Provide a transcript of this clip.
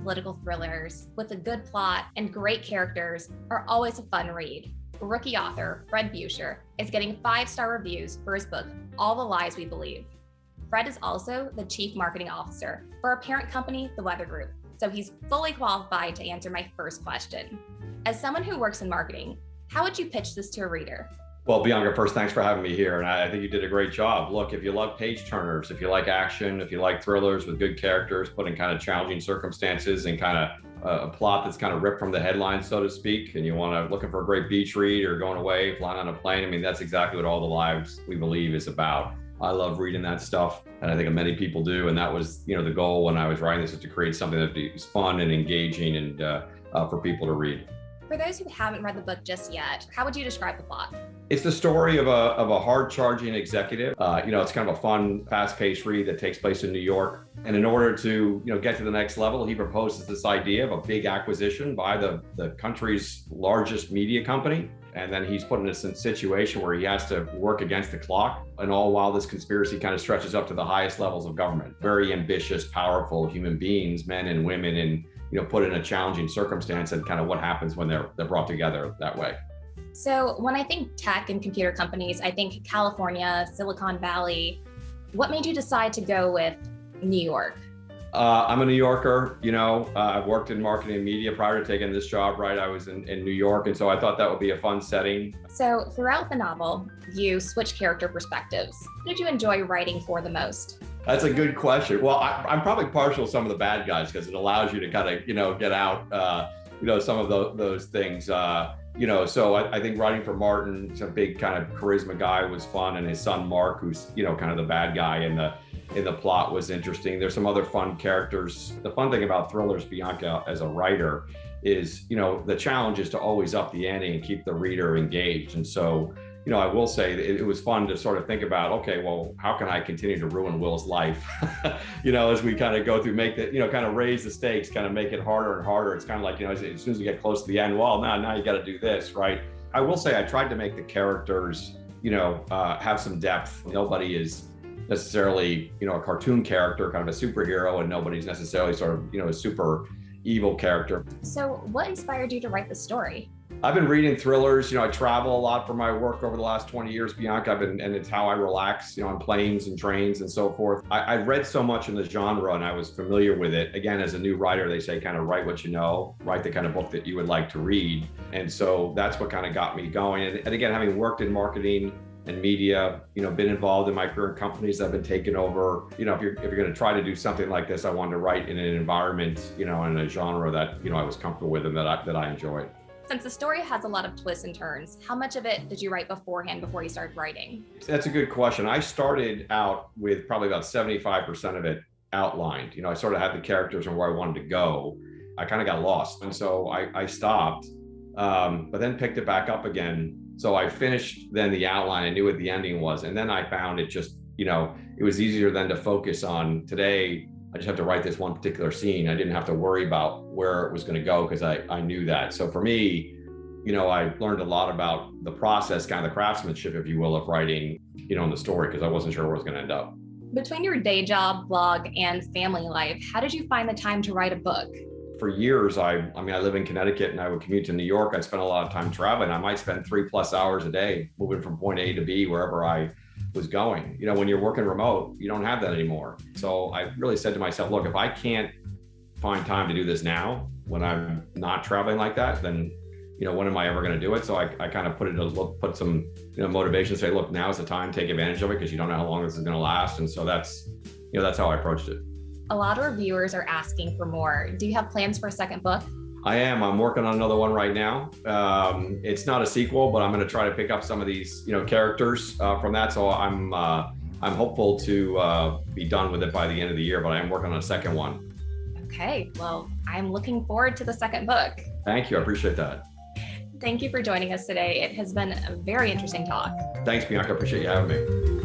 political thrillers with a good plot and great characters are always a fun read. Rookie author Fred Bucher is getting 5-star reviews for his book, All the Lies We Believe. Fred is also the Chief Marketing Officer for our parent company, The Weather Group, so he's fully qualified to answer my first question. As someone who works in marketing, how would you pitch this to a reader? Well, Bianca, first, thanks for having me here. And I think you did a great job. Look, if you love page turners, if you like action, if you like thrillers with good characters, put in kind of challenging circumstances and kind of a plot that's kind of ripped from the headlines, so to speak, and you want to looking for a great beach read or going away, flying on a plane, I mean, that's exactly what All the Lives We Believe is about. I love reading that stuff, and I think many people do. And that was, the goal when I was writing this, is to create something that was fun and engaging and for people to read. For those who haven't read the book just yet, how would you describe the plot? It's the story of a hard-charging executive. It's kind of a fun, fast-paced read that takes place in New York. And in order to, get to the next level, he proposes this idea of a big acquisition by the country's largest media company. And then he's put in a situation where he has to work against the clock. And all while this conspiracy kind of stretches up to the highest levels of government. Very ambitious, powerful human beings, men and women, and put in a challenging circumstance, and kind of what happens when they're brought together that way. So when I think tech and computer companies, I think California, Silicon Valley. What made you decide to go with New York? I'm a New Yorker. I've worked in marketing and media prior to taking this job, right? I was in New York. And so I thought that would be a fun setting. So throughout the novel, you switch character perspectives. Who did you enjoy writing for the most? That's a good question. Well, I'm probably partial to some of the bad guys because it allows you to kind of, get out, some of those things. So I think writing for Martin, he's a big kind of charisma guy, was fun. And his son, Mark, who's, kind of the bad guy in the plot, was interesting. There's some other fun characters. The fun thing about thrillers, Bianca, as a writer is, the challenge is to always up the ante and keep the reader engaged. And so, I will say it was fun to sort of think about, okay, well, how can I continue to ruin Will's life? As we kind of go through, make the, kind of raise the stakes, kind of make it harder and harder. It's kind of like, as soon as we get close to the end, well, now you got to do this, right? I will say I tried to make the characters, have some depth. Nobody is necessarily, a cartoon character, kind of a superhero, and nobody's necessarily sort of, a super evil character. So what inspired you to write the story? I've been reading thrillers. I travel a lot for my work over the last 20 years, Bianca, and it's how I relax, on planes and trains and so forth. I read so much in the genre and I was familiar with it. Again, as a new writer, they say kind of write what you know, write the kind of book that you would like to read. And so that's what kind of got me going. And again, having worked in marketing and media, been involved in my current companies that have been taken over. If you're going to try to do something like this, I wanted to write in an environment, in a genre that, I was comfortable with and that I enjoyed. Since the story has a lot of twists and turns, how much of it did you write beforehand before you started writing? That's a good question. I started out with probably about 75% of it outlined. I sort of had the characters and where I wanted to go. I kind of got lost. And so I stopped, but then picked it back up again. So I finished then the outline. I knew what the ending was. And then I found it just, it was easier then to focus on today. I just have to write this one particular scene. I didn't have to worry about where it was going to go because I knew that. So for me, I learned a lot about the process, kind of the craftsmanship, if you will, of writing, in the story, because I wasn't sure where it was going to end up. Between your day job, blog, and family life, how did you find the time to write a book? For years, I live in Connecticut and I would commute to New York. I'd spend a lot of time traveling. I might spend 3+ hours a day moving from point A to B, wherever I was going. When you're working remote, you don't have that anymore. So I really said to myself, look, if I can't find time to do this now, when I'm not traveling like that, then, when am I ever going to do it? So I kind of put some, motivation, say, look, now's the time, take advantage of it, because you don't know how long this is going to last. And so that's how I approached it. A lot of reviewers are asking for more. Do you have plans for a second book? I am. I'm working on another one right now. It's not a sequel, but I'm going to try to pick up some of these, characters from that. So I'm hopeful to be done with it by the end of the year, but I am working on a second one. Okay. Well, I'm looking forward to the second book. Thank you. I appreciate that. Thank you for joining us today. It has been a very interesting talk. Thanks, Bianca. I appreciate you having me.